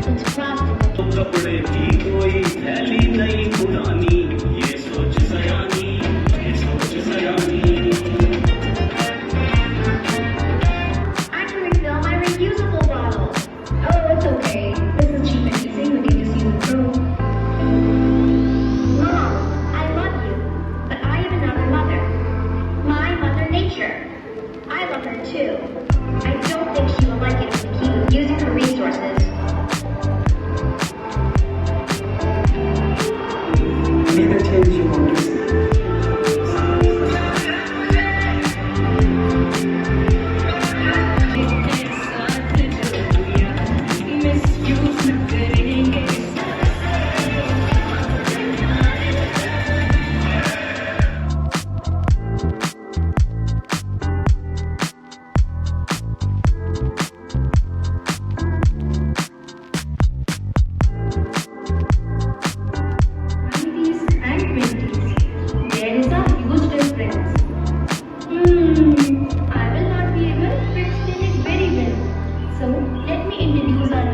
It's plastic. कपड़े की कोई थैली नहीं पुरानी, ये सोच सयानी, ये सोच सयानी। I can refill my reusable bottle. Oh, it's okay. This is cheap and easy. We can just use the broom. Mom, I love you, but I have another mother. My mother nature. I love her too. I don't think she will like it if we keep using her resources. Be the change you want to see. I will not be able to explain it very well. So let me introduce our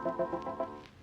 Thank you.